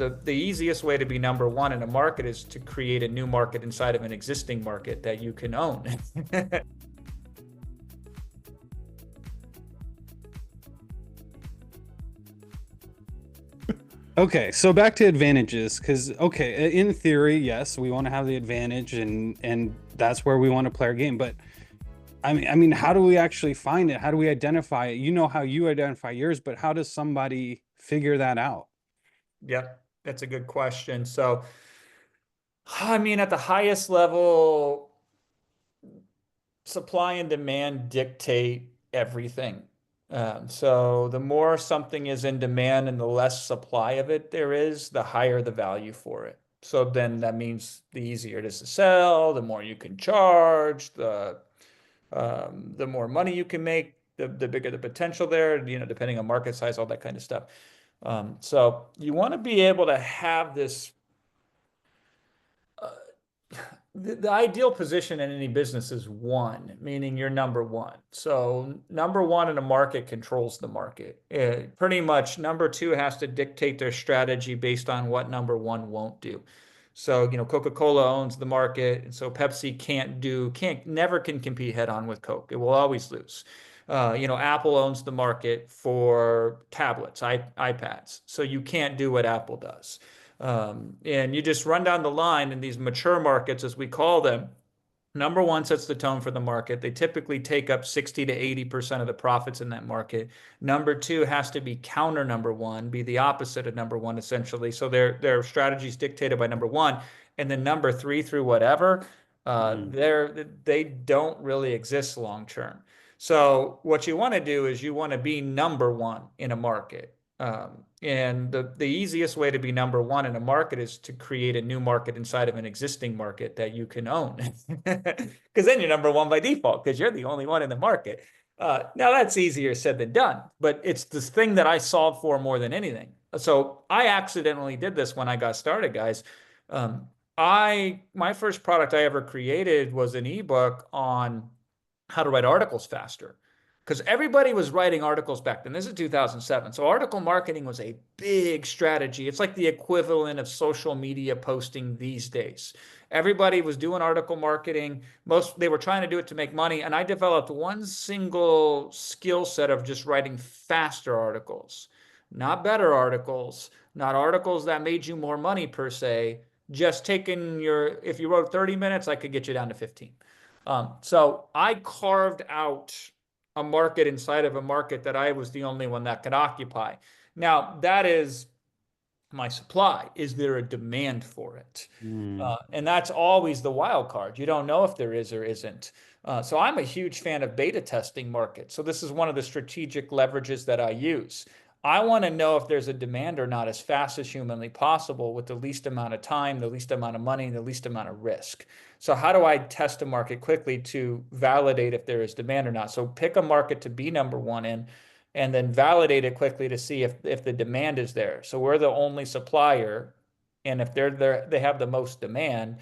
The easiest way to be number one in a market is to create a new market inside of an existing market that you can own. Okay, so back to advantages, because okay, in theory, yes, we want to have the advantage, and that's where we want to play our game. But I mean, how do we actually find it? How do we identify it? You know how you identify yours, but how does somebody figure that out? Yep, that's a good question. So, I mean, at the highest level, supply and demand dictate everything. So the more something is in demand and the less supply of it there is, the higher the value for it. So then that means the easier it is to sell, the more you can charge, the more money you can make, the bigger the potential there, depending on market size, all that kind of stuff. So you want to be able to have this uh, the ideal position in any business is one, meaning you're number one. So number one in a market controls the market. Pretty much number two has to dictate their strategy based on what number one won't do. So, Coca-Cola owns the market, and so Pepsi never can compete head on with Coke. It will always lose. Apple owns the market for tablets, iPads. So you can't do what Apple does. And you just run down the line in these mature markets, as we call them. Number one sets the tone for the market. They typically take up 60 to 80% of the profits in that market. Number two has to be counter number one, be the opposite of number one, essentially. So their strategy is dictated by number one. And then number three through whatever, Mm. they don't really exist long term. So what you want to do is you want to be number one in a market. And the easiest way to be number one in a market is to create a new market inside of an existing market that you can own. Because then you're number one by default because you're the only one in the market. Now that's easier said than done, but it's this thing that I solve for more than anything. So I accidentally did this when I got started, guys. Um, my first product I ever created was an ebook on how to write articles faster. Because everybody was writing articles back then. This is 2007. So article marketing was a big strategy. It's like the equivalent of social media posting these days. Everybody was doing article marketing. They were trying to do it to make money. And I developed one single skill set of just writing faster articles, not better articles, not articles that made you more money per se. Just if you wrote 30 minutes, I could get you down to 15. So I carved out a market inside of a market that I was the only one that could occupy. Now, that is my supply. Is there a demand for it? Mm. And that's always the wild card. You don't know if there is or isn't. So I'm a huge fan of beta testing markets. So this is one of the strategic leverages that I use. I want to know if there's a demand or not as fast as humanly possible with the least amount of time, the least amount of money, and the least amount of risk. So how do I test a market quickly to validate if there is demand or not? So pick a market to be number one in, and then validate it quickly to see if the demand is there. So we're the only supplier, and if they're there, they have the most demand.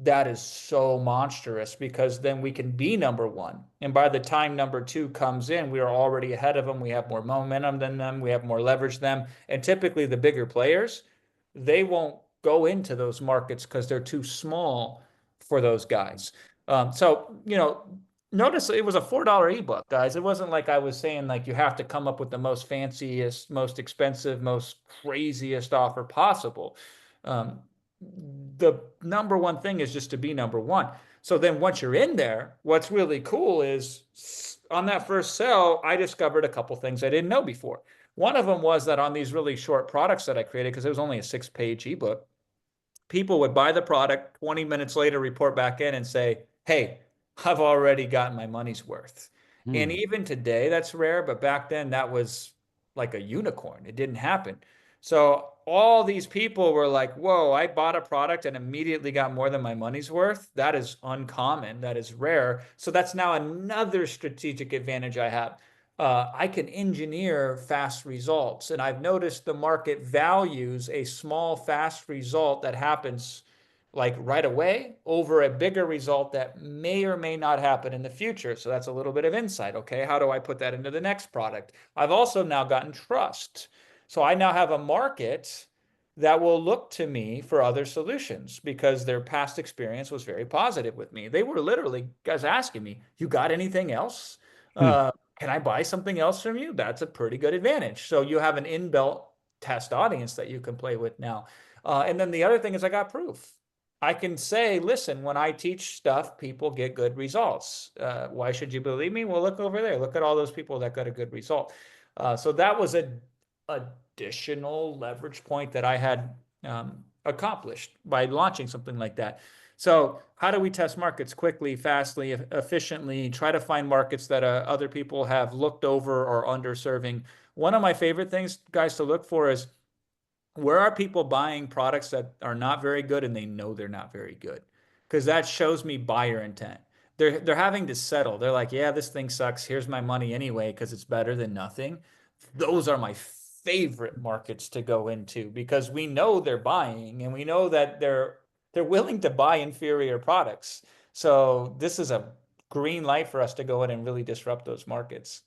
That is so monstrous because then we can be number one. And by the time number two comes in, we are already ahead of them. We have more momentum than them. We have more leverage than them. And typically the bigger players, they won't go into those markets because they're too small for those guys. So, notice it was a $4 ebook, guys. It wasn't like I was saying like you have to come up with the most fanciest, most expensive, most craziest offer possible. Um, the number one thing is just to be number one. So then once you're in there, what's really cool is on that first sell, I discovered a couple things I didn't know before. One of them was that on these really short products that I created, because it was only a 6-page ebook, people would buy the product, 20 minutes later, report back in and say, hey, I've already gotten my money's worth. And Mm. even today, that's rare, but back then that was like a unicorn. It didn't happen. So all these people were like, whoa, I bought a product and immediately got more than my money's worth. That is uncommon. That is rare. So that's now another strategic advantage I have. I can engineer fast results. And I've noticed the market values a small, fast result that happens like right away over a bigger result that may or may not happen in the future. So that's a little bit of insight. Okay. How do I put that into the next product? I've also now gotten trust. So I now have a market that will look to me for other solutions because their past experience was very positive with me. They were literally guys asking me, "You got anything else? Hmm. Can I buy something else from you?" That's a pretty good advantage. So you have an inbuilt test audience that you can play with now. And then the other thing is I got proof. I can say, listen, when I teach stuff, people get good results. Why should you believe me? Well, look over there. Look at all those people that got a good result. So that was a additional leverage point that I had accomplished by launching something like that. So, how do we test markets quickly, fastly, efficiently? Try to find markets that other people have looked over or underserving. One of my favorite things, guys, to look for is where are people buying products that are not very good and they know they're not very good? Because that shows me buyer intent. They're having to settle. They're like, yeah, this thing sucks. Here's my money anyway because it's better than nothing. Those are my favorite markets to go into because we know they're buying and we know that they're willing to buy inferior products. So this is a green light for us to go in and really disrupt those markets.